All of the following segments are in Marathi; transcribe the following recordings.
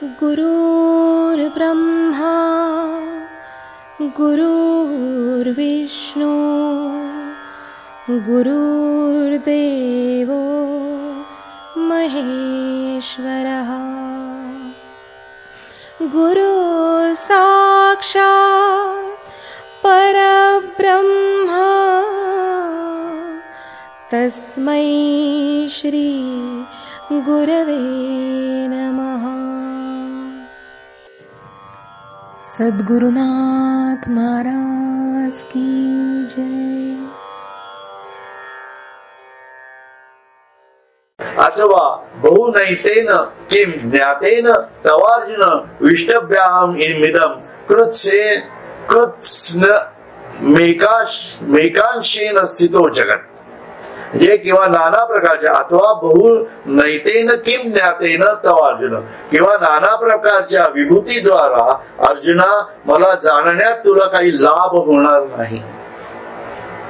गुरुर्ब्रह्मा गुरुर्विष्णू गुरुर्देवो महेश्वरः गुरु साक्षात् परब्रह्म तस्मै श्री गुरवे नमः। सद्गुरुनाथ महाराज की जय। अथवा बहुनैतेन किं ज्ञातेन तवार्जुन विष्टभ्याम इमिदं कृत्स्न मेकांशेन स्थितो जगत। जे किंवा नाना प्रकारच्या अथवा बहु नैतेन किम ज्ञातेन तवार्जुन किंवा नाना प्रकारच्या विभूतीद्वारा अर्जुना मला जाणण्यात तुला काही लाभ होणार नाही।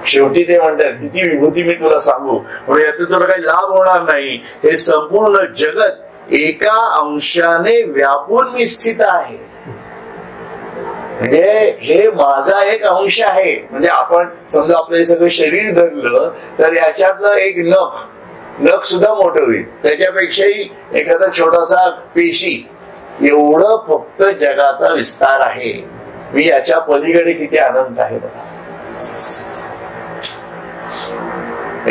शेवटी ते म्हणतात किती विभूती मी तुला सांगू म्हणजे यात तुला काही लाभ होणार नाही। हे संपूर्ण जगत एका अंशाने व्यापून मी स्थित आहे म्हणजे हे माझा एक अंश आहे। म्हणजे आपण समजा आपलं सगळं शरीर धरलं तर याच्यातलं एक नख सुद्धा मोठं होईल, त्याच्यापेक्षाही एखादा छोटासा पेशी एवढं फक्त जगाचा विस्तार आहे। मी याच्या पलीकडे किती आनंद आहे बघा।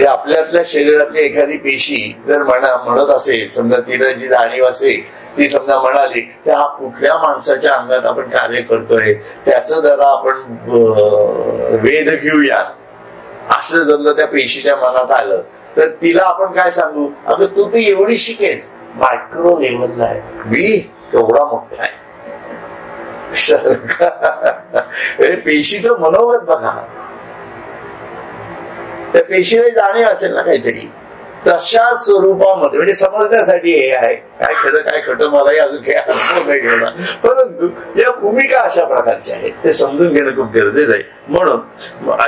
आपल्या शरीरातली एखादी पेशी जर म्हणत असेल, समजा तिला जी जाणीव असेल ती समजा म्हणाली की हा कुठल्या माणसाच्या अंगात आपण कार्य करतोय त्याचं जरा आपण वेध घेऊया, असं समजा त्या पेशीच्या मनात आलं तर तिला आपण काय सांगू, अगं तू ती एवढी शिकेस मायक्रो लेवलला आहे, मी केवढा मोठा आहे। पेशीचं मनोगत बघा, त्या पेशीला जाणीव असेल ना काहीतरी, तशा स्वरूपामध्ये म्हणजे समजण्यासाठी हे आहे काय खरं काय खोटं मलाही अजून काही अनुभव नाही घेणार, परंतु या भूमिका अशा प्रकारच्या आहेत ते समजून घेणं खूप गरजेचं आहे। म्हणून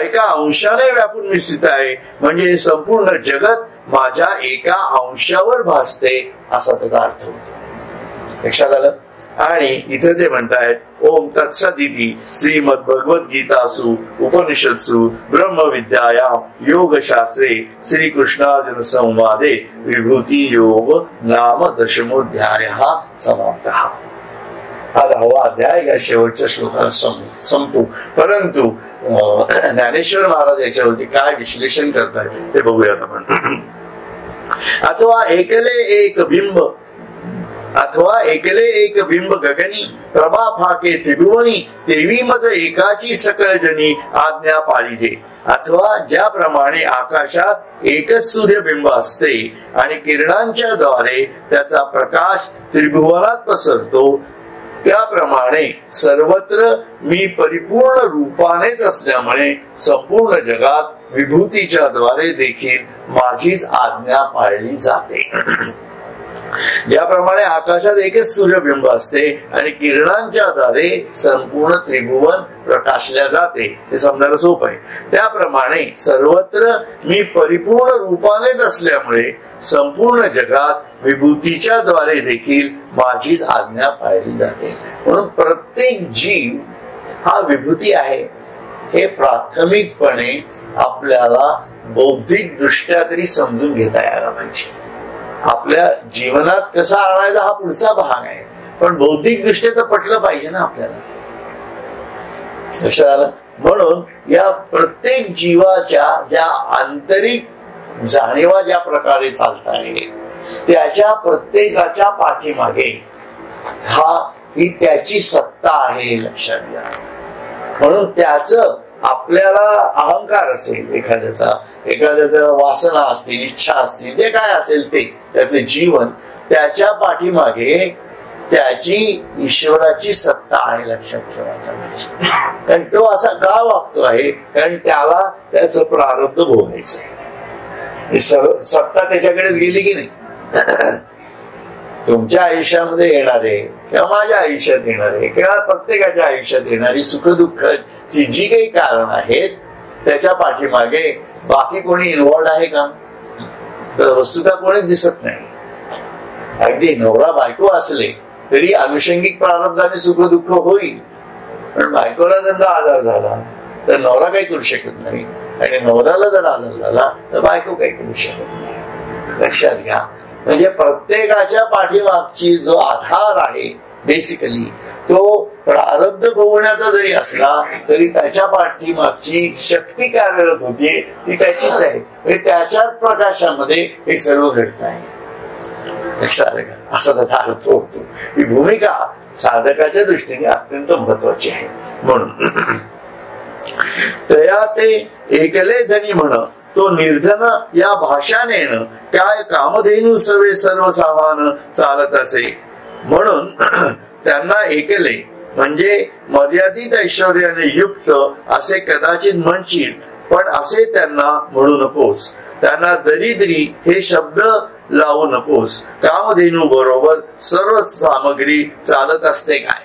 एका अंशाने व्यापून मी स्थित आहे म्हणजे संपूर्ण जगत माझ्या एका अंशावर भासते असा त्याचा अर्थ होतो। लक्षात आलं? आणि इथे ते म्हणतायत ओम तत्सदिति श्रीमद भगवद गीतासु उपनिषत्सु ब्रह्मविद्यायां योगशास्त्रे श्रीकृष्णार्जुन संवादे विभूती योग नाम दशमोध्यायः समाप्तः। हा 10वा अध्याय या शेवटच्या श्लोकाला संपू। परंतु ज्ञानेश्वर महाराज याच्यावरती काय विश्लेषण करतायत ते बघूयात आपण। अथवा एकले एक बिंब गगनी प्रभा फाके त्रिभुवनी तेवी मज एकाची सकळ जनी आज्ञा पाळिजे। अथवा ज्याप्रमाणे आकाशात एकच सूर्यबिंब असते आणि किरणांच्या द्वारे त्याचा प्रकाश त्रिभुवनात पसरतो त्याप्रमाणे सर्वत्र मी परिपूर्ण रूपानेच असल्यामुळे संपूर्ण जगात विभूतीच्या द्वारे देखील माझीच आज्ञा पाळली जाते। ज्याप्रमाणे आकाशात एकच सूर्यबिंब असते आणि किरणांच्या द्वारे संपूर्ण त्रिभुवन प्रकाशल्या जाते ते समजायला सोपं आहे, त्याप्रमाणे सर्वत्र मी परिपूर्ण रूपानेच असल्यामुळे संपूर्ण जगात विभूतीच्या द्वारे देखील माझीच आज्ञा पाळली जाते। म्हणून प्रत्येक जीव हा विभूती आहे हे प्राथमिकपणे आपल्याला बौद्धिक दृष्ट्या तरी समजून घेता यायला पाहिजे। आपल्या जीवनात कसा आणायचा हा पुढचा भाग आहे, पण बौद्धिक दृष्ट्या तर पटलं पाहिजे ना आपल्याला। लक्षात आलं? म्हणून या प्रत्येक जीवाच्या ज्या आंतरिक जाणीवा ज्या प्रकारे चालत आहेत त्याच्या प्रत्येकाच्या पाठीमागे ही त्याची सत्ता आहे, लक्षात घ्या। म्हणून त्याचं आपल्याला अहंकार असेल, एखाद्याचा वासना असतील, इच्छा असतील, जे काय असेल ते त्याचे जीवन, त्याच्या पाठीमागे त्याची ईश्वराची सत्ता आहे, लक्षात ठेवायचं पाहिजे। कारण तो असा का वागतो आहे, कारण त्याला त्याचं प्रारब्ध भोगायचं आहे। सत्ता त्याच्याकडेच गेली की नाही। तुमच्या आयुष्यामध्ये येणारे किंवा माझ्या आयुष्यात येणारे किंवा प्रत्येकाच्या आयुष्यात येणारी सुखदुःखाची जी काही कारण आहेत त्याच्या पाठीमागे बाकी कोणी इन्व्हॉल्ड आहे का, तर वस्तुतः कोणीच दिसत नाही। अगदी नवरा बायको असले तरी अनुषंगिक प्रारब्धाने सुख दुःख होईल. पण बायकोला जर आजार झाला तर नवरा काही करू शकत नाही, आणि नवऱ्याला जर आजार झाला तर बायको काही करू शकत नाही. लक्षात घ्या. म्हणजे प्रत्येकाच्या पाठीमागची जो आधार आहे बेसिकली तो प्रारब्ध भोगण्याचा जरी असला तरी त्याच्या पाठीमागची शक्ती कार्यरत होती ती त्याचीच आहे. म्हणजे त्याच्याच प्रकाशामध्ये हे सर्व घडत आहे. लक्षात आलं का? असा त्याचा अर्थ होतो. ही भूमिका साधकाच्या दृष्टीने अत्यंत महत्वाची आहे. म्हणून तया ते एकले जणी म्हण तो निर्धन या भाषानेन काय कामधेनू सर्व सामान चालत असे. म्हणून त्यांना एकले म्हणजे मर्यादित ऐश्वर्याने युक्त असे कदाचित म्हणशील, पण असे त्यांना म्हणू नकोस. त्यांना दरिद्री हे शब्द लावू नकोस. कामधेनू बरोबर सर्व सामग्री चालत असते काय.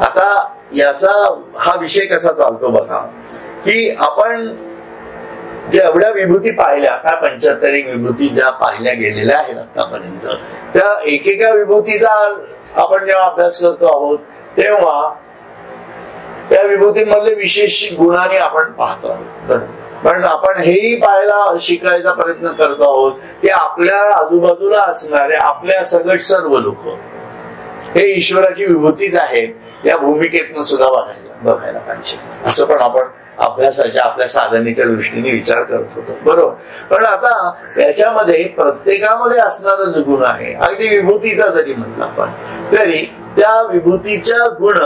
आता याचा हा विषय कसा चालतो बघा, की आपण ज्या एवढ्या विभूती पाहिल्या, काय 75 विभूती ज्या पाहिल्या गेलेल्या आहेत आतापर्यंत, त्या एकेका विभूतीचा आपण जेव्हा अभ्यास करतो आहोत तेव्हा त्या विभूतींमधले विशेष गुणाने आपण पाहतो आहोत. पण आपण हेही पाहायला शिकायचा प्रयत्न करतो आहोत की आपल्या आजूबाजूला असणारे आपल्या सगळे सर्व लोक हे ईश्वराची विभूतीच आहेत. या भूमिकेतनं सुद्धा बघायला पाहिजे. असं पण आपण अभ्यासाच्या आपल्या साधनेच्या दृष्टीने विचार करत होतो, बरोबर. पण आता त्याच्यामध्ये प्रत्येकामध्ये असणारा जो गुण आहे, अगदी विभूतीचा जरी म्हटलं आपण तरी त्या विभूतीचा गुण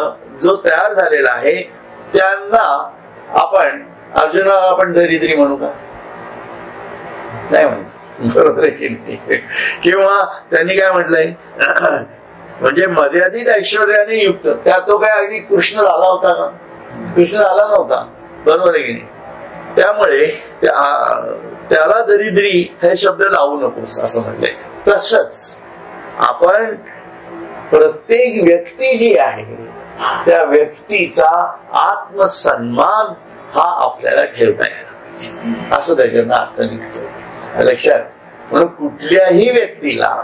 जो तयार झालेला आहे त्यांना आपण अर्जुनाला आपण दरिद्री म्हणू का? नाही म्हणू, बरोबर आहे की नाही? किंवा त्यांनी काय म्हटलंय, म्हणजे मर्यादित ऐश्वर्याने युक्त, त्या तो काय अगदी कृष्ण झाला होता का? कृष्ण झाला नव्हता, बरोबर आहे की नाही? त्यामुळे त्याला दरिद्री हे शब्द लावू नकोस असं म्हटलंय. तसंच आपण प्रत्येक व्यक्ती जी आहे त्या व्यक्तीचा आत्मसन्मान हा आपल्याला ठेवता यायला पाहिजे, असं त्याच्यानं अर्थ निघतो. लक्षात. म्हणून कुठल्याही व्यक्तीला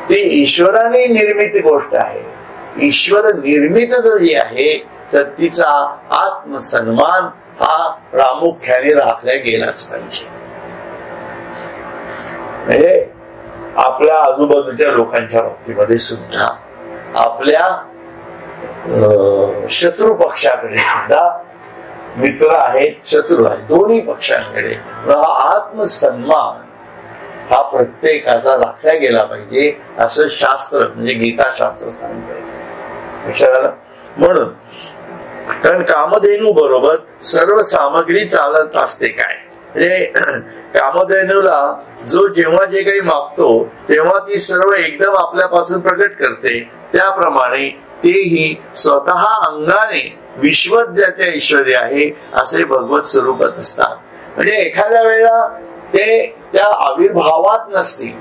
ती ईश्वराने निर्मित गोष्ट आहे, ईश्वर निर्मित जी आहे तर तिचा आत्मसन्मान हा प्रामुख्याने राखला गेलाच पाहिजे. म्हणजे आपल्या आजूबाजूच्या लोकांच्या बाबतीमध्ये सुद्धा, आपल्या शत्रू पक्षाकडे सुद्धा, मित्र आहेत शत्रू आहेत दोन्ही पक्षांकडे हा आत्मसन्मान हा प्रत्येकाचा राखला गेला पाहिजे असं शास्त्र म्हणजे गीताशास्त्र सांगतंय. लक्षात आलं. म्हणून कारण कामधेनू बरोबर सर्व सामग्री चालत असते काय. म्हणजे कामधेनूला जो जेव्हा जे काही मागतो तेव्हा ती सर्व एकदम आपल्यापासून प्रकट करते. त्याप्रमाणे तेही स्वतः अंगाने विश्वत ज्याचे ऐश्वर्य आहे असे भगवत स्वरूपात असतात. म्हणजे एखाद्या वेळेला ते त्या आविर्भावात नसतील,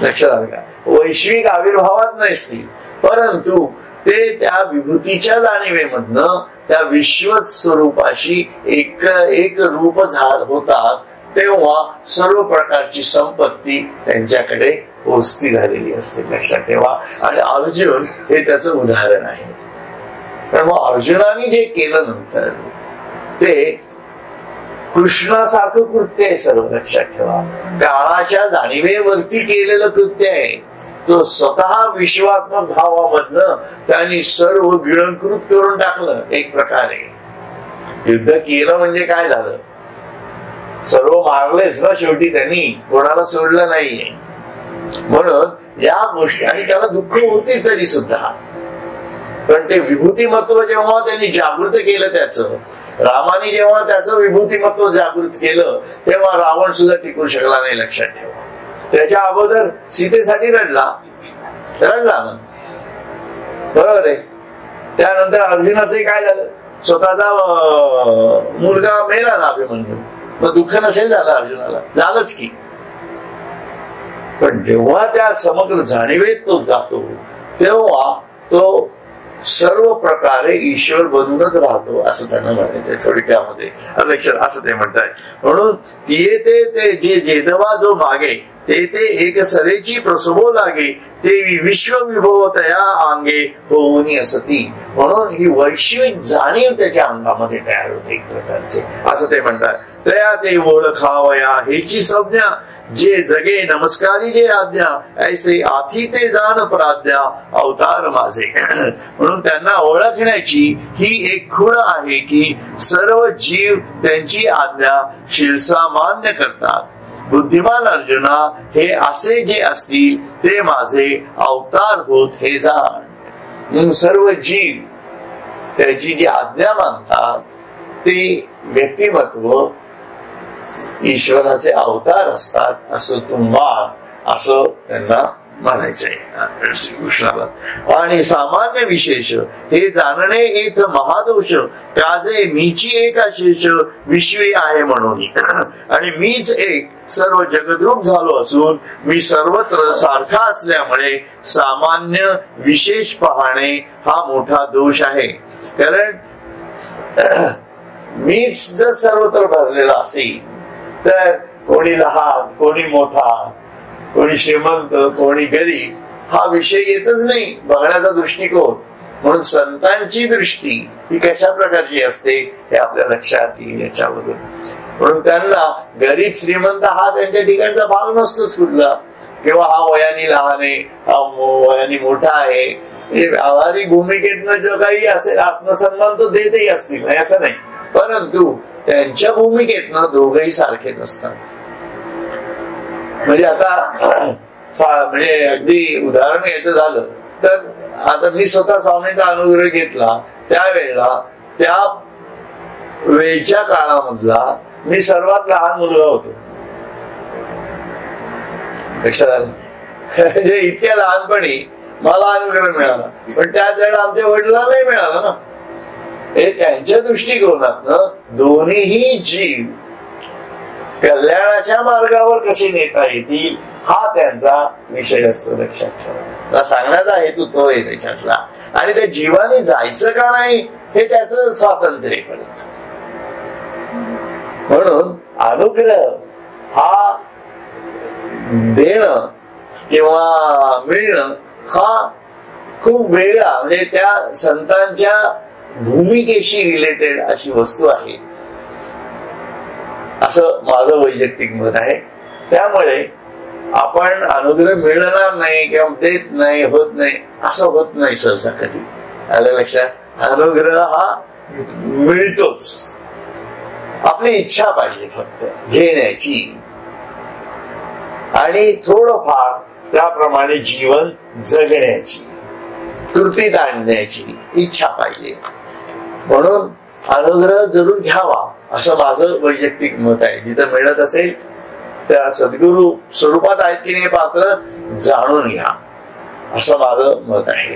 लक्षात आलं का, वैश्विक आविर्भावात नसतील, परंतु ते त्या विभूतीच्या जाणीवेमधनं त्या विश्वत स्वरूपाशी एक रूप होतात. तेव्हा सर्व प्रकारची संपत्ती त्यांच्याकडे पोचती झालेली असते. लक्षात ठेवा. आणि अर्जुन हे त्याचं उदाहरण आहे. पण मग अर्जुनाने जे केलं नंतर ते कृष्णासारखं कृत्य आहे सर्व. लक्षात ठेवा. काळाच्या जाणीवेवरती केलेलं कृत्य आहे. तो स्वतः विश्वात्मक भावामधनं त्यांनी सर्व गिळंकृत करून टाकलं. एक प्रकारे युद्ध केलं म्हणजे काय झालं, सर्व मारलेच ना शेवटी, त्यांनी कोणाला सोडलं नाहीये. म्हणून या गोष्टी, आणि त्याला दुःख होती तरी सुद्धा, पण ते विभूतिमत्व जेव्हा त्यांनी जागृत केलं त्याचं, रामाने जेव्हा त्याचं विभूतिमत्व जागृत केलं तेव्हा रावण सुद्धा टिकू शकला नाही. लक्षात ठेवा. त्याच्या अगोदर सीतेसाठी रडला ना, बरोबर आहे. त्यानंतर अर्जुनाचं काय झालं, स्वतःचा मुलगा मेला ना अभिमन्यू, मग दुःख नसेल झालं अर्जुनाला, झालंच की. पण जेव्हा त्या समग्र जाणीवेत तो जातो तेव्हा तो सर्व प्रकारे ईश्वर बनूनच राहतो असं त्यांना म्हणायचंय थोडक्यामध्ये लक्षात असं ते म्हणतात. म्हणून ते जे जेधवा जो मागे ते एक सरेची प्रसवो लागे ते विश्वविभवतया अंगे होऊनी असती. म्हणून ही वैश्विक जाणीव त्याच्या अंगामध्ये तयार होते एक प्रकारचे असं ते म्हणतात. तया ते ओळखावया हेची संज्ञा जे जगे नमस्कारी जे आज्ञा ऐसे आथी ते जाण प्राज्ञा अवतार माझे. म्हणून त्यांना ओळखण्याची ही एक खूण आहे की सर्व जीव त्यांची आज्ञा शिरसा मान्य करतात. बुद्धिमान अर्जुना हे असे जे असतील ते माझे अवतार होत हे जाण. सर्व जीव त्याची जी आज्ञा मानतात ते व्यक्तिमत्व ईश्वराचे अवतार असतात असं तुम्हाला असं त्यांना म्हणायचंय श्रीकृष्णाला. आणि सामान्य विशेष हे जाणणे एक महादोष काजे मीची एक शेष विश्वी आहे म्हणून. आणि मीच एक सर्व जगद्रूप झालो असून मी सर्वत्र सारखा असल्यामुळे सामान्य विशेष पाहणे हा मोठा दोष आहे. कारण मीच जर सर्वत्र भरलेला असेल तर कोणी लहान कोणी मोठा कोणी श्रीमंत कोणी गरीब हा विषय येतच नाही बघण्याचा दृष्टिकोन. म्हणून संतांची दृष्टी ही कशा प्रकारची असते हे आपल्या लक्षात येईल याच्यामधून. म्हणून त्यांना गरीब श्रीमंत हा त्यांच्या ठिकाणचा भाग नसतोच कुठला, किंवा हा वयाने लहान आहे हा वयाने मोठा आहे. व्यावहारिक भूमिकेतनं जो काही असेल आत्मसन्मान तो देतही असतील नाही असं नाही, परंतु त्यांच्या भूमिकेतनं दोघंही सारखेच असतात. म्हणजे आता म्हणजे अगदी उदाहरण घ्यायचं झालं तर आता मी स्वतः स्वामींचा अनुग्रह घेतला त्यावेळेला त्या वेळच्या काळामधला मी सर्वात लहान मुलगा होतो. लक्षात आलं म्हणजे इतक्या लहानपणी मला अनुग्रह मिळाला, पण त्याच वेळेला आमच्या वडिलांनाही मिळाला ना. हे त्यांच्या दृष्टिकोनातनं दोन्हीही जीव कल्याणाच्या मार्गावर कसे नेता येतील हा त्यांचा विषय असतो. लक्षात ठेवा, सांगण्याचा हेतू तो आहे त्याच्यातला. आणि त्या जीवाने जायचं का नाही हे त्याचं स्वातंत्र्य करत. म्हणून अनुग्रह हा देणं किंवा मिळणं हा खूप वेगळा म्हणजे त्या संतांच्या भूमिकेशी रिलेटेड अशी वस्तू आहे असं माझं वैयक्तिक मत आहे. त्यामुळे आपण अनुग्रह मिळणार नाही किंवा देत नाही होत नाही असं होत नाही सहसा कधी. आलं लक्षात? अनुग्रह हा मिळतोच, आपली इच्छा पाहिजे फक्त घेण्याची आणि थोडंफार त्याप्रमाणे जीवन जगण्याची कृतीत आणण्याची इच्छा पाहिजे. म्हणून अनुग्रह जरूर घ्यावा असं माझं वैयक्तिक मत आहे. जिथं मिळत असेल त्या सद्गुरु स्वरूपात आहेत की नाही पात्र जाणून घ्या असं माझं मत आहे.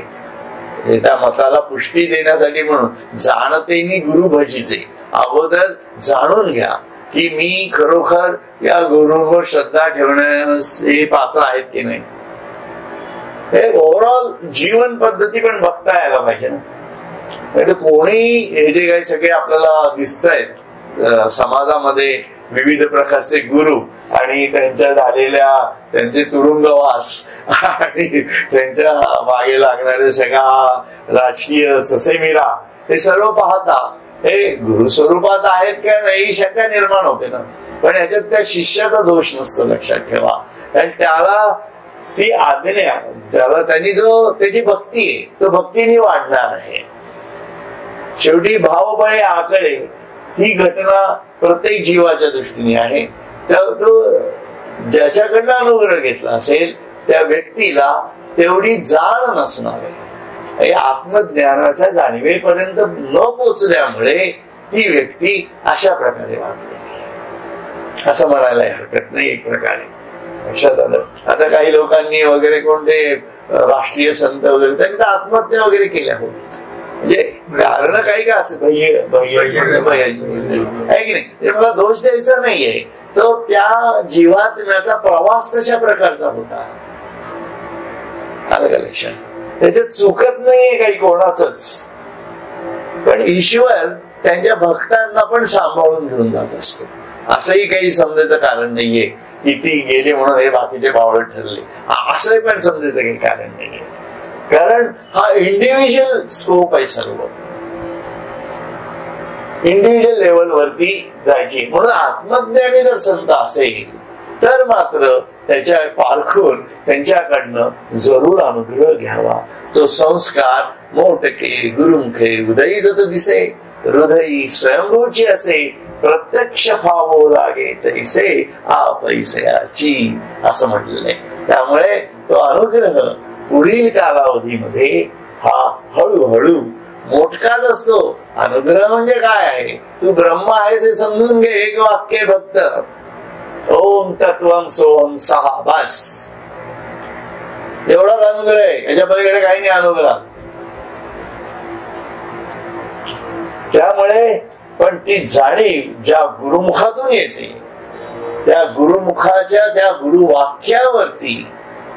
त्या मताला पुष्टी देण्यासाठी म्हणून जाणतेनी गुरु भजीचे अगोदर जाणून घ्या की मी खरोखर या गुरुवर श्रद्धा ठेवण्यास हे पात्र आहेत की नाही. हे ओव्हरऑल जीवन पद्धती पण बघता यायला पाहिजे ना. कोणी हे जे काही सगळे आपल्याला दिसत आहेत समाजामध्ये विविध प्रकारचे गुरु आणि त्यांच्या झालेल्या त्यांचे तुरुंगवास आणि त्यांच्या मागे लागणारे सगळा राजकीय ससेमिरा हे सर्व पाहता हे गुरु स्वरूपात आहेत का नाही शंका निर्माण होते ना. पण याच्यात त्या शिष्याचा दोष नसतो लक्षात ठेवा. कारण त्याला ती आज्ञा त्याला त्यांनी जो त्याची भक्ती आहे तो भक्तीने वाढणार आहे. शेवटी भावबळे आकळे ही घटना प्रत्येक जीवाच्या दृष्टीने आहे. तो ज्याच्याकडनं अनुग्रह घेतला असेल त्या व्यक्तीला तेवढी जाण नसणार आहे. आत्मज्ञानाच्या जाणीवेपर्यंत न पोचल्यामुळे ती व्यक्ती अशा प्रकारे वागली असं म्हणायला हरकत नाही एक प्रकारे. लक्षात आलं? आता काही लोकांनी वगैरे कोणते राष्ट्रीय संत वगैरे त्यांनी आत्महत्या वगैरे केल्या होत्या. म्हणजे कारण काही का असं आहे की नाही. मला दोष द्यायचा नाहीये, तो त्या जीवात्म्याचा प्रवास तशा प्रकारचा होता. आलं का लक्षात? त्याच्यात चुकत नाहीये काही कोणाचंच, पण ईश्वर त्यांच्या भक्तांना पण सांभाळून घेऊन जात असतो. असंही काही समजायचं कारण नाहीये की ती गेली म्हणून हे बाकीचे बावळ ठरले, असंही पण समजायचं काही कारण नाहीये. कारण हा इंडिव्हिज्युअल स्कोप आहे, सर्व इंडिव्हिज्युअल लेवलवरती जायची. म्हणून आत्मज्ञानी जर संत असेल तर मात्र त्याच्या पारखून त्यांच्याकडनं जरूर अनुग्रह घ्यावा. तो संस्कार मोटके गुरुमुखे उदयी जत दिसे, हृदयी स्वयंभूची असे, प्रत्यक्ष फावो लागे तैसे आपैसयाची, असं म्हटलेलं आहे. त्यामुळे तो अनुग्रह पुढील कालावधीमध्ये हा हळूहळू मोठकाच असतो. अनुग्रह म्हणजे काय आहे, तू ब्रह्म आहेस हे समजून घे. एक वाक्य फक्त, ओम तत्वम सोहम सहा, बस एवढाच अनुग्रह आहे. याच्या पलीकडे काही नाही अनुग्रह. त्यामुळे पण ती जाणीव ज्या गुरुमुखातून येते, त्या गुरुमुखाच्या त्या गुरुवाक्यावरती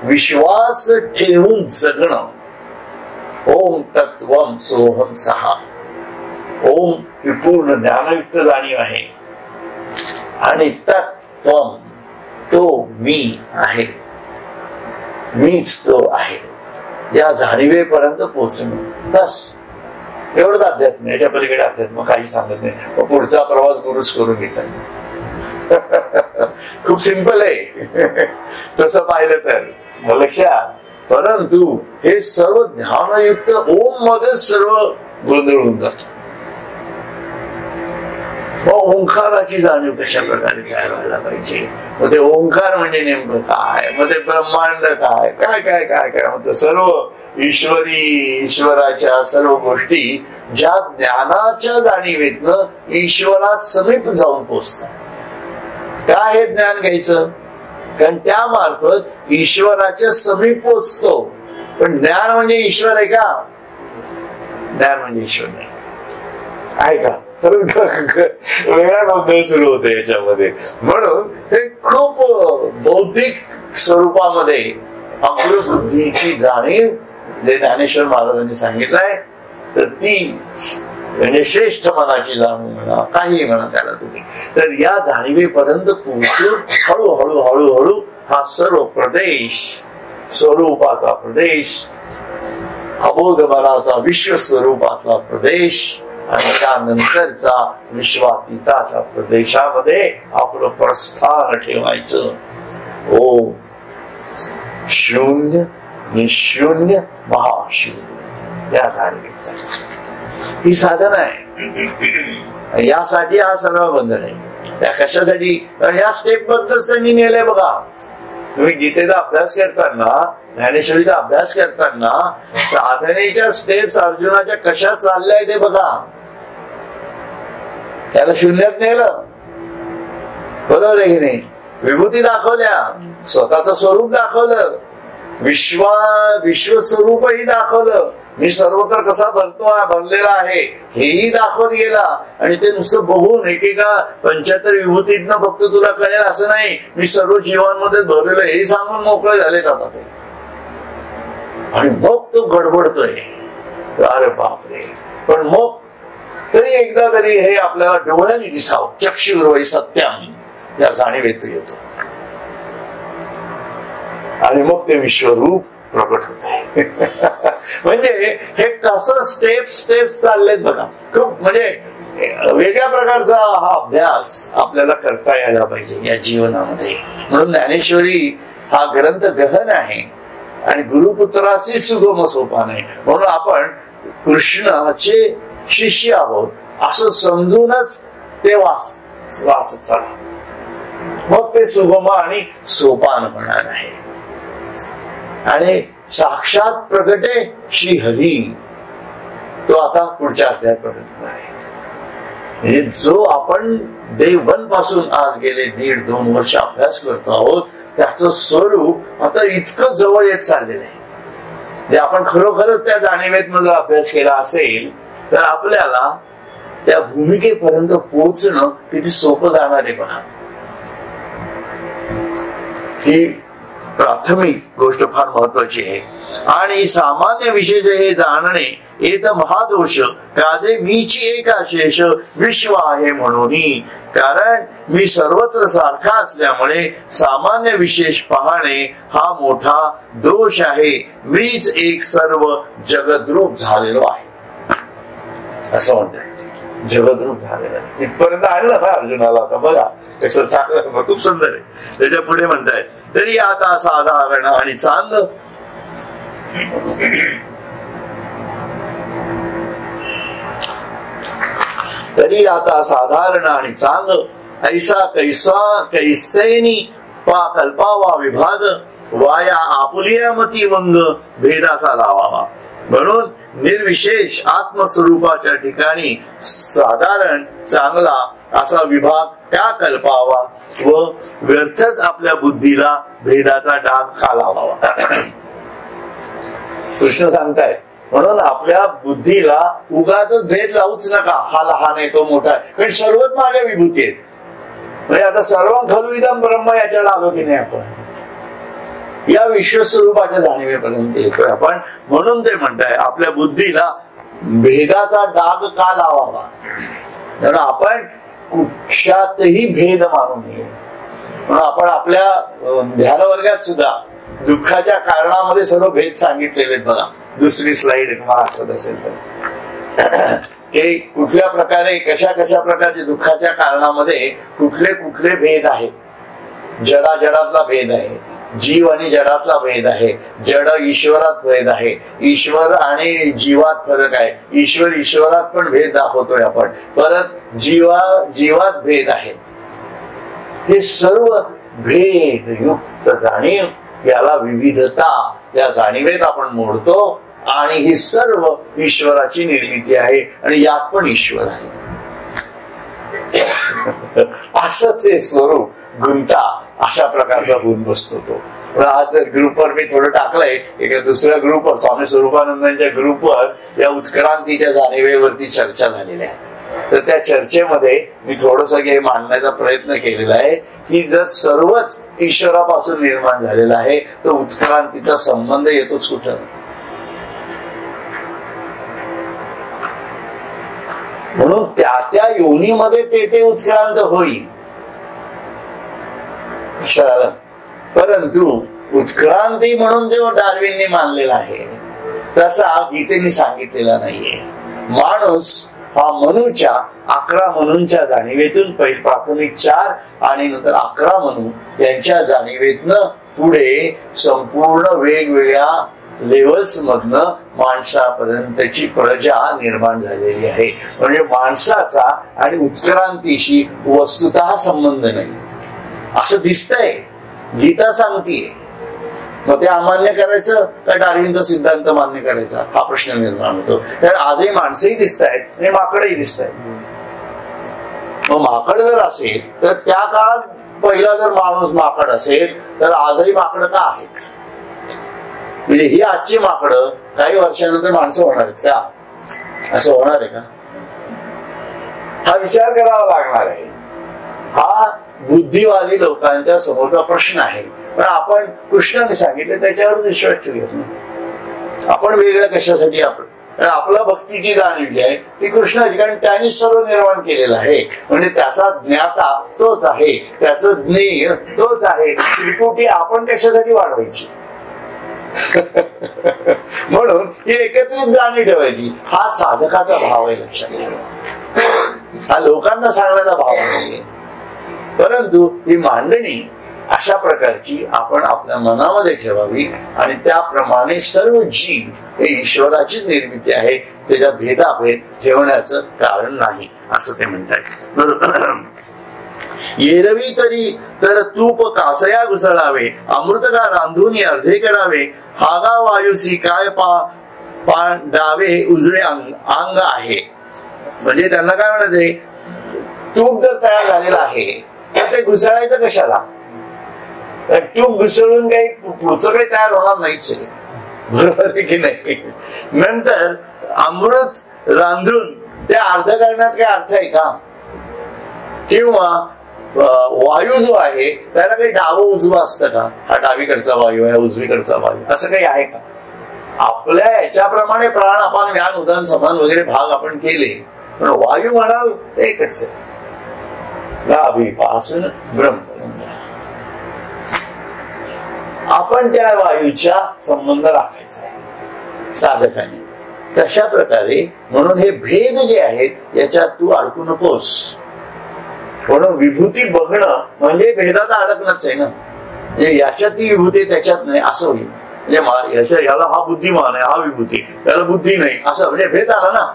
विश्वास ठेवून जगणं. ओम तत्वम सोहम सहा, ओम ही पूर्ण ज्ञानयुक्त जाणीव आहे, आणि तत्वम तो मी आहे, मीच तो आहे, या जाणीवेपर्यंत पोहोचणं. बस एवढंच अध्यात्म. याच्या पलीकडे अध्यात्म काही सांगत नाही. पुढचा प्रवास गुरुच करून घेतात. खूप सिंपल आहे तसं पाहिलं तर लक्षात. परंतु हे सर्व ध्यानयुक्त ओम मध्ये सर्व गोंधळून जातो. मग ओंकाराची जाणीव कशा प्रकारे तयार व्हायला पाहिजे. मग ते ओंकार म्हणजे नेमकं काय, मग ते ब्रह्मांड काय, काय काय काय काय म्हणतं. सर्व ईश्वरी ईश्वराच्या सर्व गोष्टी ज्या ज्ञानाच्या जाणीवेतनं ईश्वरा समीप जाऊन पोचतात. काय हे ज्ञान घ्यायचं, कारण त्या मार्फत ईश्वराच्या समीप पोचतो. पण ज्ञान म्हणजे ईश्वर आहे का? ज्ञान म्हणजे ईश्वर नाही आहे का? तर वेगळा गोंधळ सुरू होते याच्यामध्ये. म्हणून हे खूप बौद्धिक स्वरूपामध्ये अमृतबुद्धीची जाणीव जे ज्ञानेश्वर महाराजांनी सांगितलंय, तर ती म्हणजे श्रेष्ठ मनाची जाणीव म्हणा, काही म्हणा त्याला तुम्ही. तर या जाणीवेपर्यंत पोहोचून हळूहळू हळूहळू हा सर्व प्रदेश, स्वरूपाचा प्रदेश, अबोध मनाचा विश्व स्वरूपातला प्रदेश, आणि त्यानंतरचा विश्वातीताच्या प्रदेशामध्ये आपलं प्रस्थान ठेवायचं. ओम शून्य निशून्य महाशून्य, या जाणीवेचा ही साधन आहे. यासाठी हा सर्व बंधन आहे. त्या कशासाठी, या स्टेप बद्दलच त्यांनी नेलंय बघा. तुम्ही गीतेचा अभ्यास करताना, ज्ञानेश्वरीचा अभ्यास करताना साधनेच्या स्टेप्स अर्जुनाच्या कशा चालल्या ते बघा. त्याला शून्यात नेलं, बरोबर आहे की नाही. विभूती दाखवल्या, स्वतःचं स्वरूप दाखवलं, विश्वस्वरूपही दाखवलं, मी सर्वत्र कसा भरलेला आहे हेही दाखवत गेला. आणि ते नुसतं बघून एकेका 75 विभूतीतनं फक्त तुला कळेल असं नाही, मी सर्व जीवांमध्ये भरलेलं हे सांगून मोकळे झालेत आता ते. आणि मग तो गडबडतोय, अरे बापरे. पण मग तरी एकदा तरी हे आपल्याला डोळ्यांनी दिसावं, चक्षुर्वै सत्यम, या जाणीवेत येतो. आणि मग ते विश्वरूप प्रकट होते. म्हणजे हे कसं स्टेप चाललेत बघा. खूप म्हणजे वेगळ्या प्रकारचा हा अभ्यास आपल्याला करता यायला पाहिजे या जीवनामध्ये. म्हणून ज्ञानेश्वरी हा ग्रंथ गहन आहे आणि गुरुपुत्राशी सुगम सोपान आहे. म्हणून आपण कृष्णाचे शिष्य आहोत असं समजूनच ते वाचत चला, मग ते सुगम आणि सोपान होणार आहे. आणि साक्षात प्रगटे श्री हरी, तो आता पुढच्या अध्यायात प्रगट आहे. म्हणजे जो आपण डे 1 पासून आज गेले 1.5-2 वर्ष अभ्यास करतो आहोत, त्याचं स्वरूप आता इतकं जवळ येत चाललेलं आहे. आपण खरोखरच त्या जाणीवेत मध्ये अभ्यास केला असेल तर आपल्याला त्या भूमिकेपर्यंत पोहोचणं किती सोपं जाणार आहे पहा. ही प्राथमिक गोष्ट फार महत्वाची आहे. आणि सामान्य विशेष हे जाणणे येत महादोष, काजे मीची एका शेष विश्व आहे म्हणून. कारण मी सर्वत्र सारखा असल्यामुळे सामान्य विशेष पाहणे हा मोठा दोष आहे. मीच एक सर्व जगद्रूप झालेलो आहे असं म्हणतात. जगद्रूप झालेलं आहे इथपर्यंत आणलं ना अर्जुनाला. आता बघा कसं चांगलं, खूप सुंदर आहे. त्याच्या पुढे म्हणतायत तरी आता साधारण आणि चांगलं तरी आता साधारण आणि चांग ऐसा कैसेनी कल्पावा विभाग, वाया आपुलिया मती वंग भेदाचा लावावा. म्हणून निर्विशेष आत्मस्वरूपाच्या ठिकाणी साधारण चांगला असा विभाग त्या कल्पावा व व्यर्थच आपल्या बुद्धीला भेदाचा डाग का लावावा. कृष्ण सांगताय म्हणून आपल्या बुद्धीला उगाच भेद लावूच नका. हा लहान आहे तो मोठा आहे, कारण सर्वच माझ्या विभूती आहेत. म्हणजे आता सर्व खलु इदं ब्रह्म याच्याला आलो की नाही आपण, या विश्वस्वरूपाच्या जाणीवेपर्यंत येतोय आपण. म्हणून ते म्हणताय आपल्या बुद्धीला भेदाचा डाग का लावावा. कारण आपण कुशातही भेद मानू नये. म्हणून आपण आपल्या ध्यान वर्गात सुद्धा दुःखाच्या कारणामध्ये सर्व भेद सांगितलेले बघा. दुसरी स्लाइड तुम्हाला आठवत असेल तर, की कुठल्या प्रकारे कशा प्रकारचे दुःखाच्या कारणामध्ये कुठले कुठले भेद आहेत. जडातला भेद आहे, जीव आणि जडातला भेद आहे, जड ईश्वरात भेद आहे, ईश्वर आणि जीवात फरक आहे, ईश्वरात पण भेद दाखवतोय आपण, परत जीवात भेद आहेत. हे सर्व भेद युक्त जाणीव, याला विविधता या जाणीवेत आपण मोडतो. आणि ही सर्व ईश्वराची निर्मिती आहे आणि यात पण ईश्वर आहे असं ते स्वरूप गुंता अशा प्रकारचा होऊन बसतो तो. आज ग्रुपवर मी थोडं टाकलंय, एका दुसऱ्या ग्रुपवर स्वामी स्वरूपानंदांच्या ग्रुपवर या उत्क्रांतीच्या जाणीवेवरती चर्चा झालेल्या आहे. तर त्या चर्चेमध्ये मी थोडस हे मांडण्याचा प्रयत्न केलेला आहे की जर सर्वच ईश्वरापासून निर्माण झालेला आहे तर उत्क्रांतीचा संबंध येतोच कुठं. म्हणून त्या योनीमध्ये ते उत्क्रांत होईल. परंतु उत्क्रांती म्हणून जेव्हा डार्विनने मानलेला आहे तसा गीतेने सांगितलेला नाहीये. माणूस हा मनूच्या 11 मनूंच्या जाणीवेतून प्राथमिक 4 आणि नंतर 11 मनू यांच्या जाणीवेतनं पुढे संपूर्ण वेगवेगळ्या लेवल्स मधनं माणसापर्यंतची प्रजा निर्माण झालेली आहे. म्हणजे माणसाचा आणि उत्क्रांतीशी वस्तुतः संबंध नाही असं दिसतंय. गीता सांगतीये. मग ते अमान्य करायचं का डार्विनचा सिद्धांत मान्य करायचा हा प्रश्न निर्माण होतो. कारण आजही माणसंही दिसत आहेत आणि माकडही दिसत आहेत. मग माकड जर असेल तर त्या काळात पहिला जर माणूस माकड असेल तर आजही माकडं का आहेत. म्हणजे ही आजची माकडं काही वर्षानंतर माणसं होणार आहेत का, असं होणार आहे का, हा विचार करावा लागणार आहे. हा बुद्धिवादी लोकांच्या समोरचा प्रश्न आहे. पण आपण कृष्णाने सांगितलं त्याच्यावर विश्वास ठेवूयात ना. आपण वेगळं कशासाठी आपला भक्तीची जाणीव जी आहे ती कृष्णाची, कारण त्यांनी सर्व निर्माण केलेलं आहे. म्हणजे त्याचा ज्ञाता तोच आहे, त्याचं ज्ञेय तोच आहे. त्रिपुटी आपण कशासाठी वाढवायची. म्हणून ही एकत्रित जाणीव ठेवायची. हा साधकाचा भाव आहे, लक्षात ठेवा. हा लोकांना सांगण्याचा भाव नाही. परंतु ही मांडणी अशा प्रकारची आपण आपल्या मनामध्ये ठेवावी आणि त्याप्रमाणे सर्व जीव हे ईश्वराचीच निर्मिती आहे. त्याच्यात भेदाभेद ठेवण्याचं कारण नाही असं ते म्हणतात. येरवी तरी तर तूप कासया घुसळावे, अमृतगा रांधून अर्धे करावे, हागा वायुसी काय पांडावे उजळे अंग आहे. म्हणजे त्यांना काय म्हणायचंय, तूप जर तयार झालेला आहे तर ते घुसळायचं कशाला. तूप घुसळून काही पुढचं काही तयार होणार नाहीच आहे, बरोबर आहे की नाही. नंतर अमृत रांधून ते अर्ध करण्यात काही अर्थ आहे का. किंवा वायू जो आहे त्याला काही डावं उजवं असतं का. हा डावीकडचा वायू आहे, उजवीकडचा वायू असं काही आहे का. आपल्या याच्याप्रमाणे प्राण अपान व्यान उदान समान वगैरे भाग आपण केले, पण वायू म्हणाल ते एकच आहे. नाभीपासून ब्रह्मपर्यंत आपण त्या वायूचा संबंध राखायचा आहे साधकाने. तशा प्रकारे म्हणून हे भेद जे आहेत याच्यात तू अडकू नकोस. म्हणून विभूती बघणं म्हणजे भेदात अडकणंच आहे ना. म्हणजे याच्यात ती विभूती त्याच्यात नाही असं होईल. म्हणजे याला हा बुद्धिमान आहे, हा विभूती, त्याला बुद्धी नाही असं म्हणजे भेद आला ना.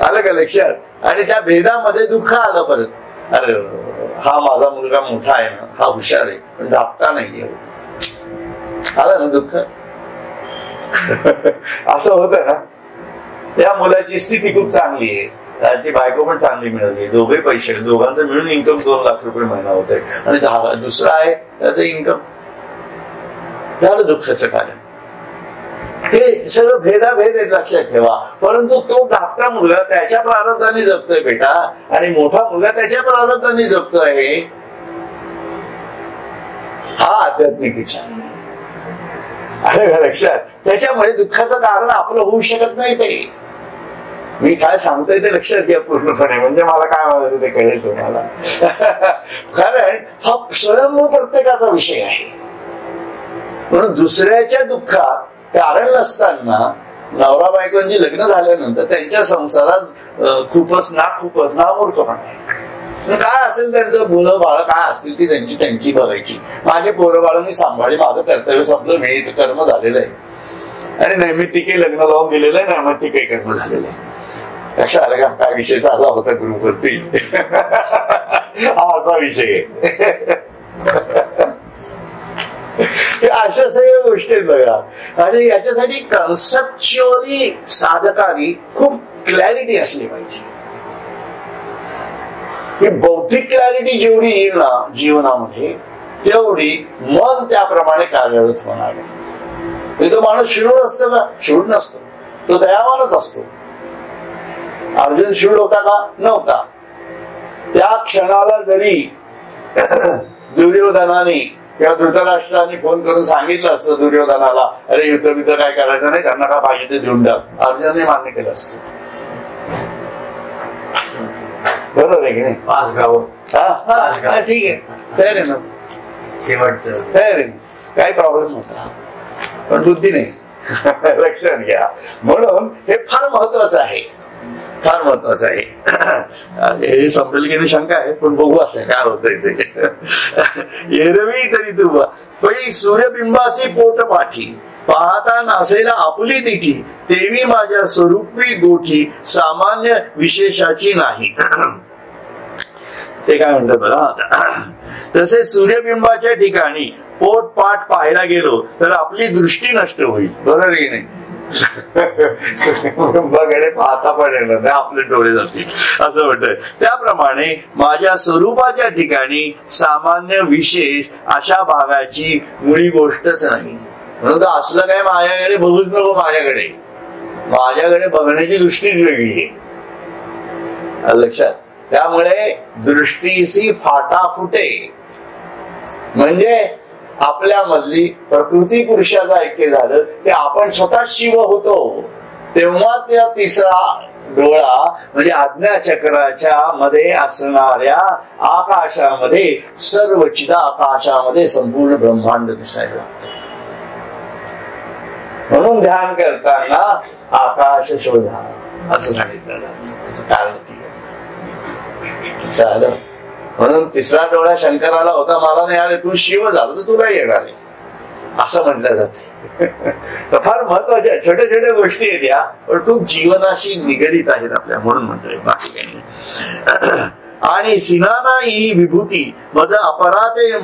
आलं का लक्षात? आणि त्या भेदामध्ये दुःख आलं परत. अरे हा माझा मुलगा मोठा आहे ना, हा हुशार आहे, पण धाकटा नाहीये. आलं ना दुःख. असं होतं ना. त्या मुलाची स्थिती खूप चांगली आहे, त्याची बायको पण चांगली मिळाली, दोघे पैसे, दोघांचं मिळून इन्कम 2 लाख रुपये महिना होत आहे, आणि दुसरा आहे त्याचं इन्कम. झालं दुःखाचं कारण. हे सगळं भेदाभेद आहेत लक्षात ठेवा. परंतु तो धाकटा मुलगा त्याच्या प्रारब्धाने जगतोय बेटा, आणि मोठा मुलगा त्याच्या प्रारब्धाने जगतोय. हा आध्यात्मिक विचार आहे का लक्षात? त्याच्यामुळे दुःखाचं कारण आपलं होऊ शकत नाही. ते मी काय सांगतोय ते लक्षात घ्या पूर्णपणे, म्हणजे मला काय म्हणायचं ते कळेल तुम्हाला. कारण हा स्वयंभू प्रत्येकाचा विषय आहे. म्हणून दुसऱ्याच्या दुःखात कारण नसताना नवरा बायकोंची लग्न झाल्यानंतर त्यांच्या संसारात खूपच ना मूर्खपणा आहे. काय असेल त्यांचं मुलं बाळ काय असतील ती त्यांची बघायची. माझे पोरं बाळ मी सांभाळी, माझं कर्तव्य संपलं, मी कर्म झालेलं आहे. आणि नैमित्तिके लग्न लावून दिलेलं आहे, नैमित्तिके कर्म झालेलं आहे. लक्षात आलं का काय विषय चालला होता ग्रुपवरती? हा असा विषय आहे. अशा सगळ्या गोष्टी आहेत बघा. आणि याच्यासाठी कन्सेप्च्युअली साधकांनी खूप क्लॅरिटी असली पाहिजे. ही बौद्धिक क्लॅरिटी जेवढी येईल ना जीवनामध्ये, तेवढी मन त्याप्रमाणे कार्यरत होणार. तो माणूस शिरूड असतो का? शिरूड नसतो, तो दयावानच असतो. अर्जुन शिरूड होता का? नव्हता. त्या क्षणाला जरी दुर्योधनाने किंवा धृतराष्ट्राने फोन करून सांगितलं असतं दुर्योधनाला, अरे युद्ध काय करायचं नाही, त्यांना काय पाहिजे ते देऊन टाक, अर्जुनाने मान्य केलं असतं. बरोबर आहे की नाही? 5 गाव. ठीक आहे, तयार आहे ना, शेवटचं तयार आहे, काही प्रॉब्लेम नव्हता. पण बुद्धी नाही. लक्षात घ्या. म्हणून हे फार महत्वाचं आहे, फार महत्वाचं आहे. हे संपेल की नाही शंका आहे, पण बघू असं काय होतंय ते. एरवी तरी तू पै सूर्यबिंबाची पोट पाठी, पाहता नासेला आपुली दिठी, तेवी माझ्या स्वरूपी गोठी, सामान्य विशेषाची नाही. ते काय म्हणतात बघा. तसे सूर्यबिंबाच्या ठिकाणी पोट पाठ पाहायला गेलो तर आपली दृष्टी नष्ट होईल. बरोबर की नाही? बिंबाकडे पाहता पण येणार नाही, आपले डोळे जातील असं म्हणतंय. त्याप्रमाणे माझ्या स्वरूपाच्या ठिकाणी सामान्य विशेष अशा भागाची मुळी गोष्टच नाही. म्हणून तर असलं काय माझ्याकडे बघूच नको. माझ्याकडे बघण्याची दृष्टीच वेगळी आहे. लक्षात. त्यामुळे दृष्टीसी फाटा फुटे, म्हणजे आपल्या मधली प्रकृती पुरुषाचं ऐक्य झालं की आपण स्वतः शिव होतो. तेव्हा त्या तिसरा डोळा म्हणजे आज्ञाचक्राच्या मध्ये असणाऱ्या आकाशामध्ये, सर्व चिदाकाशामध्ये संपूर्ण ब्रह्मांड दिसायला लागतं. म्हणून ध्यान करताना आकाश शोधा असं सांगितलं जातं. कारण चालेल. म्हणून तिसरा डोळा शंकराला होता, मला नाही आले, तू शिव झाला तर तुला येणार आहे असं म्हटलं जाते. फार महत्वाच्या छोट्या छोट्या गोष्टी आहेत या, पण खूप जीवनाशी निगडीत आहेत आपल्या, म्हणून म्हणतोय, बाकी काही नाही. आणि सिनाना ही विभूती माझा अपराधे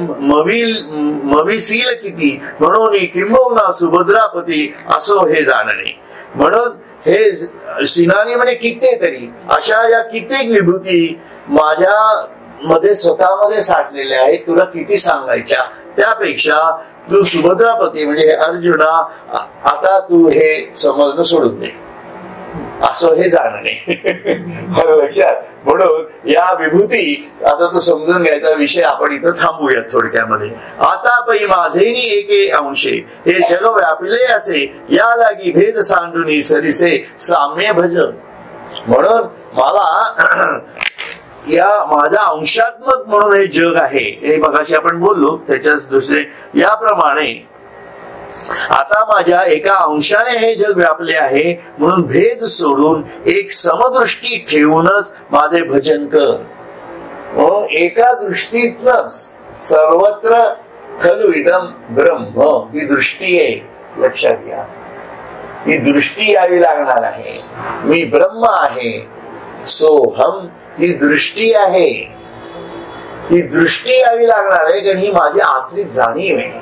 मविसील किती, म्हणून किंबहुना सुभद्रापती असो हे जाणणे. म्हणून हे सिनानी म्हणजे कित्येतरी अशा या कित्येक विभूती माझ्या मध्ये स्वतःमध्ये साठलेल्या आहेत. तुला किती सांगायच्या, त्यापेक्षा तू सुभद्रापती म्हणजे अर्जुना आता तू हे समजणं सोडून दे असं हे जाणणे. लक्षात. म्हणून या विभूती आता तो समजून घ्यायचा विषय आपण इथं थांबूयात थोडक्यामध्ये. आता पै माझेनी एके अंशे हे जग व्यापिले असे या लागी भेद सांडूनी सरिसे साम्य भज. म्हणून मला या माझ्या अंशात्मक म्हणून हे जग आहे हे मगाशी आपण बोललो त्याच्याच दुसरे याप्रमाणे आता माझ्या एका अंशाने हे जग व्यापले आहे म्हणून भेद सोडून एक समदृष्टी ठेवूनच माझे भजन कर. एका दृष्टीतनच सर्वत्र खलु इदम ब्रह्म ही दृष्टी आहे. लक्षात घ्या ही दृष्टी यावी लागणार आहे. मी ब्रह्म आहे सोहम ही दृष्टी आहे. ही दृष्टी यावी लागणार आहे कारण ही माझी आतली जाणीव आहे.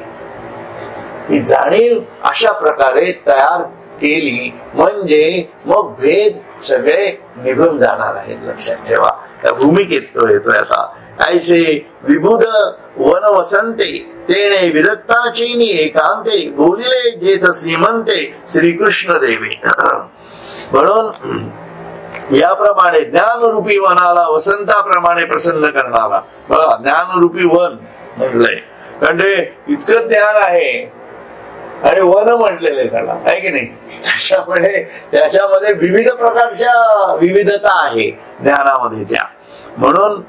ही जाणीव अशा प्रकारे तयार केली म्हणजे मग भेद सगळे निघून जाणार आहेत. लक्षात ठेवा त्या भूमिकेत तो येतोय आता. ऐसे विबुध वन वसंते तेने विरक्ताचीनी एकांते बोलिले जेथ श्रीमंते श्रीकृष्ण देवी. म्हणून याप्रमाणे ज्ञानरूपी वनाला वसंताप्रमाणे प्रसन्न करणारा. बघा ज्ञानरूपी वन म्हटलंय कारण ते इतकं ज्ञान आहे आणि वन म्हटलेलं आहे त्याला आहे की नाही. त्याच्यामध्ये विविध प्रकारच्या विविधता आहे ज्ञानामध्ये त्या. म्हणून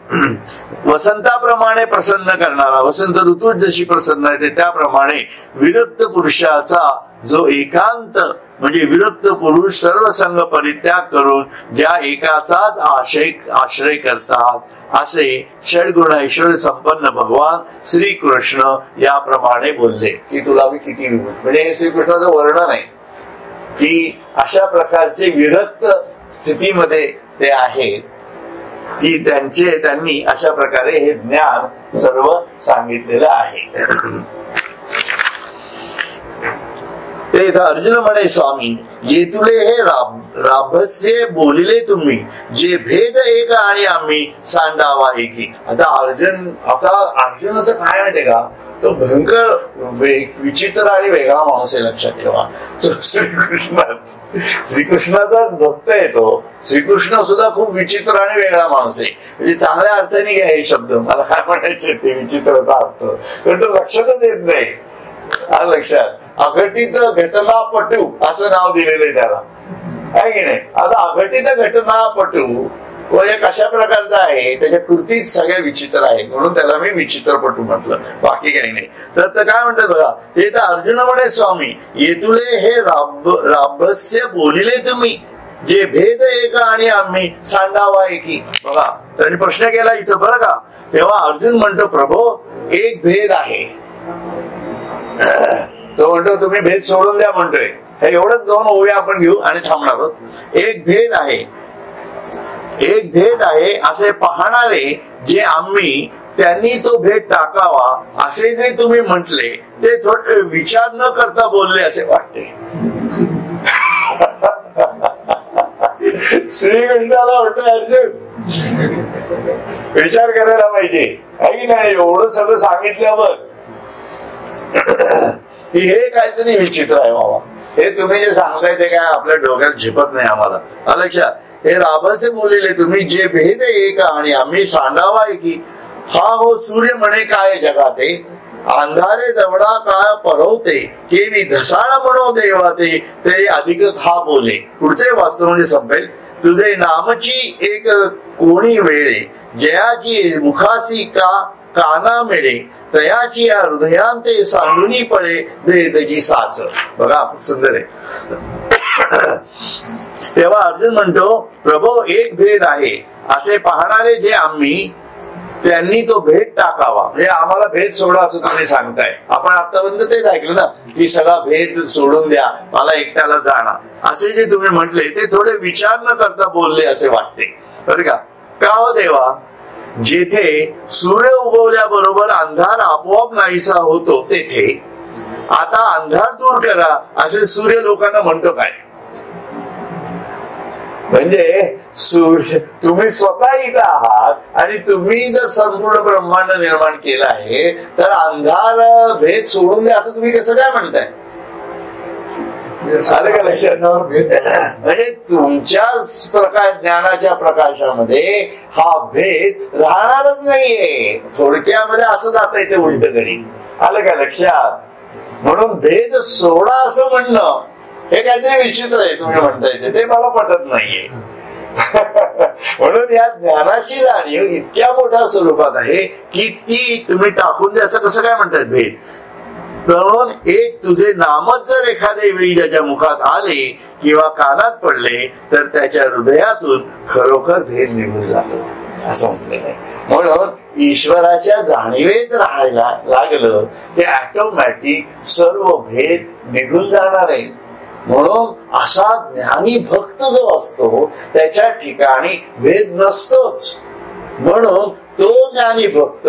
वसंताप्रमाणे प्रसन्न करणारा वसंत ऋतूत जशी प्रसन्न आहे त्याप्रमाणे विरक्त पुरुषाचा जो एकांत म्हणजे विरक्त पुरुष सर्व संग परित्याग करून ज्या एकाचाच आश्रय करतात असे षड्गुण ऐश्वर्य संपन्न भगवान श्रीकृष्ण याप्रमाणे बोलले की तुला मी किती म्हणजे हे श्रीकृष्णाचं वर्णन आहे की अशा प्रकारचे विरक्त स्थितीमध्ये ते आहेत की त्यांनी अशा प्रकारे हे ज्ञान सर्व सांगितलेलं आहे. ते अर्जुन म्हणे स्वामी येतुले हे राभस्य बोलिले तुम्ही जे भेद एक आणि आम्ही सांडावा एकी. आता अर्जुनाचं काय माहितीये का तो भयंकर विचित्र आणि वेगळा माणूस आहे. लक्षात ठेवा श्रीकृष्णाचा भक्त आहे तो. श्रीकृष्ण सुद्धा खूप विचित्र आणि वेगळा माणूस आहे. म्हणजे चांगल्या अर्थाने घ्या हे शब्द मला काय म्हणायचे ते विचित्रता अर्थ पण तो लक्षातच येत नाही. लक्षात अघटित घटनापटू असं नाव दिलेलं आहे त्याला आहे की नाही. आता अघटित घटनापटू व एक अशा प्रकारचा आहे त्याच्या कृतीत सगळ्या विचित्र आहेत म्हणून त्याला मी विचित्रपटू म्हटलं बाकी काही नाही. तर काय म्हणतात बघा ते तर अर्जुन म्हणे स्वामी येतुले हे राभस्य बोलिले तुम्ही जे भेद एक आणि आम्ही सांगावा एकी. बघा त्यांनी प्रश्न केला इथं बरं का. तेव्हा अर्जुन म्हणतो प्रभो एक भेद आहे. तो म्हणतो तुम्ही भेद सोडून द्या म्हणतोय. हे एवढंच दोन ओव्या आपण घेऊ आणि थांबणार आहोत. एक भेद आहे असे पाहणारे जे आम्ही त्यांनी तो भेद टाकावा असे जे तुम्ही म्हटले ते थोडे विचार न करता बोलले असे वाटते. श्रीकृष्णाला वाटतं अर्जुन विचार करायला पाहिजे आहे की नाही. एवढं सगळं सांगितल्यावर की हे काहीतरी विचित्र आहे बाबा. हे तुम्ही जे सांगताय ते काय आपल्या डोक्यात झेपत नाही आम्हाला. लक्षात हे राभसे बोलले तुम्ही जे भेद एक आणि आम्ही सांडावा की हा हो सूर्य म्हणे काय जगाते अंधारे दवडा काळ परवते केवी धसाळ म्हणो देवाते ते अधिक हा बोले. पुढचे वास्तव म्हणजे संपेल तुझे नामची एक कोणी वेळे जयाची मुखासी काना मिळे तयाची या हृदयांते सांडूनी पळे भेदची साच. बघा सुंदर आहे. तेव्हा अर्जुन म्हणतो प्रभो एक भेद आहे असे पाहणारे जे आम्ही त्यांनी तो भेद टाकावा म्हणजे आम्हाला भेद सोडा असं तुम्ही सांगताय. आपण आतापर्यंत तेच ऐकलं ना की सगळा भेद सोडून द्या मला एकट्याला जाणार असे जे तुम्ही म्हटले ते थोडे विचार न करता बोलले असे वाटते. बरं का हो देवा जेथे सूर्य उगवल्याबरोबर अंधार आपोआप नाहीसा होतो तेथे आता अंधार दूर करा असे सूर्य लोकांना म्हणतो काय. म्हणजे तुम्ही स्वतः इथं आहात आणि तुम्ही जर संपूर्ण ब्रह्मांड निर्माण केलं आहे तर अंधार भेद सोडून द्या असं तुम्ही कसं काय म्हणताय. आलं का लक्षात? म्हणजे तुमच्याच ज्ञानाच्या प्रकाशामध्ये हा भेद राहणारच नाहीये. थोडक्यामध्ये असं जाता येते उलट घडी. आलं का लक्षात? म्हणून भेद सोडा असं म्हणणं हे काहीतरी विचित्र आहे. तुम्ही म्हणताय ते मला पटत नाहीये. म्हणून या ज्ञानाची जाणीव इतक्या मोठ्या स्वरूपात आहे की ती तुम्ही टाकून द्या. असं कसं काय म्हणतात भेद? म्हणून एक तुझे नामच जर एखाद्या वेळी ज्याच्या मुखात आले किंवा कानात पडले तर त्याच्या हृदयातून खरोखर भेद निघून जातो असं म्हटलेलं आहे. म्हणून ईश्वराच्या जाणीवेत राहायला लागलं की ऑटोमॅटिक सर्व भेद निघून जाणार आहे. म्हणून असा ज्ञानी भक्त जो असतो त्याच्या ठिकाणी भेद नसतोच. म्हणून तो ज्ञानी भक्त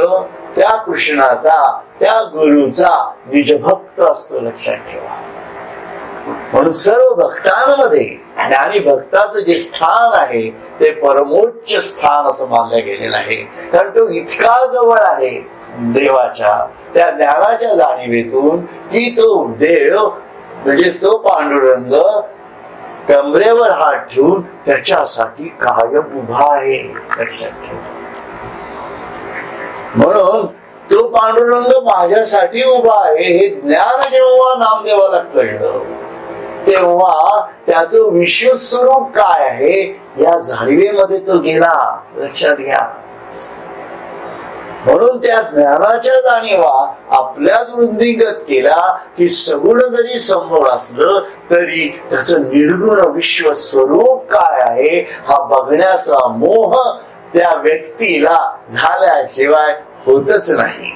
त्या कृष्णाचा, त्या गुरुचा निजभक्त असतो, लक्षात ठेवा. म्हणून सर्व भक्तांमध्ये ज्ञानी भक्ताचं जे स्थान आहे ते परमोच्च स्थान असं मानलं गेलेलं आहे. कारण तो इतका जवळ आहे देवाच्या त्या ज्ञानाच्या जाणीवेतून की तो देव म्हणजे तो पांडुरंग कमरेवर हात ठेवून त्याच्यासाठी कायम उभा आहे, लक्षात ठेवा. म्हणून तो पांडुरंग माझ्यासाठी उभा आहे हे ज्ञान जेव्हा नामदेवाला कळलं तेव्हा त्याचं विश्वस्वरूप काय आहे या जाणीवेमध्ये तो गेला, लक्षात घ्या. म्हणून त्या ज्ञानाच्या जाणीवा आपल्याच वृद्धिंगत केला की सगुण जरी समोर असलं तरी त्याचं निर्गुण विश्वस्वरूप काय आहे हा बघण्याचा मोह त्या व्यक्तीला झाल्याशिवाय होतच नाही.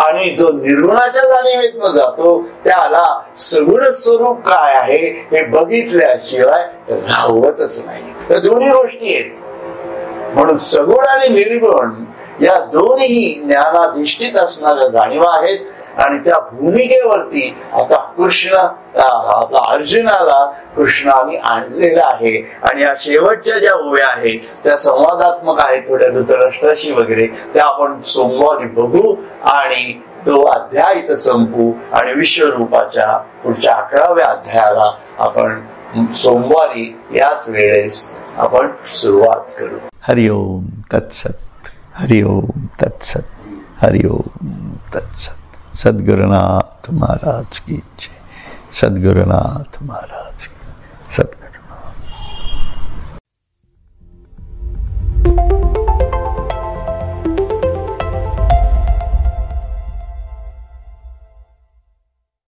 आणि जो निर्गुणाच्या जाणीवेतनं जातो त्याला सगुण स्वरूप काय आहे हे बघितल्याशिवाय राहवतच नाही. तर दोन्ही गोष्टी आहेत. म्हणून सगुण आणि निर्गुण या दोन्ही ज्ञानाधिष्ठित असणाऱ्या जाणीवा आहेत. आणि त्या भूमिकेवरती आता कृष्ण आपला अर्जुनाला कृष्णाने आणलेला आहे. आणि या शेवटच्या ज्या ओव्या आहेत त्या संवादात्मक आहेत थोड्या धृतराष्ट्राशी वगैरे, त्या आपण सोमवारी बघू आणि तो अध्याय इथं संपू. आणि विश्वरूपाच्या पुढच्या 11व्या अध्यायाला आपण सोमवारी याच वेळेस आपण सुरुवात करू. हरिओम तत्सत. हरिओम तत्सत. हरिओम तत्सत. सद्गुरुनाथ महाराज की जय. सद्गुरुनाथ महाराज की सत.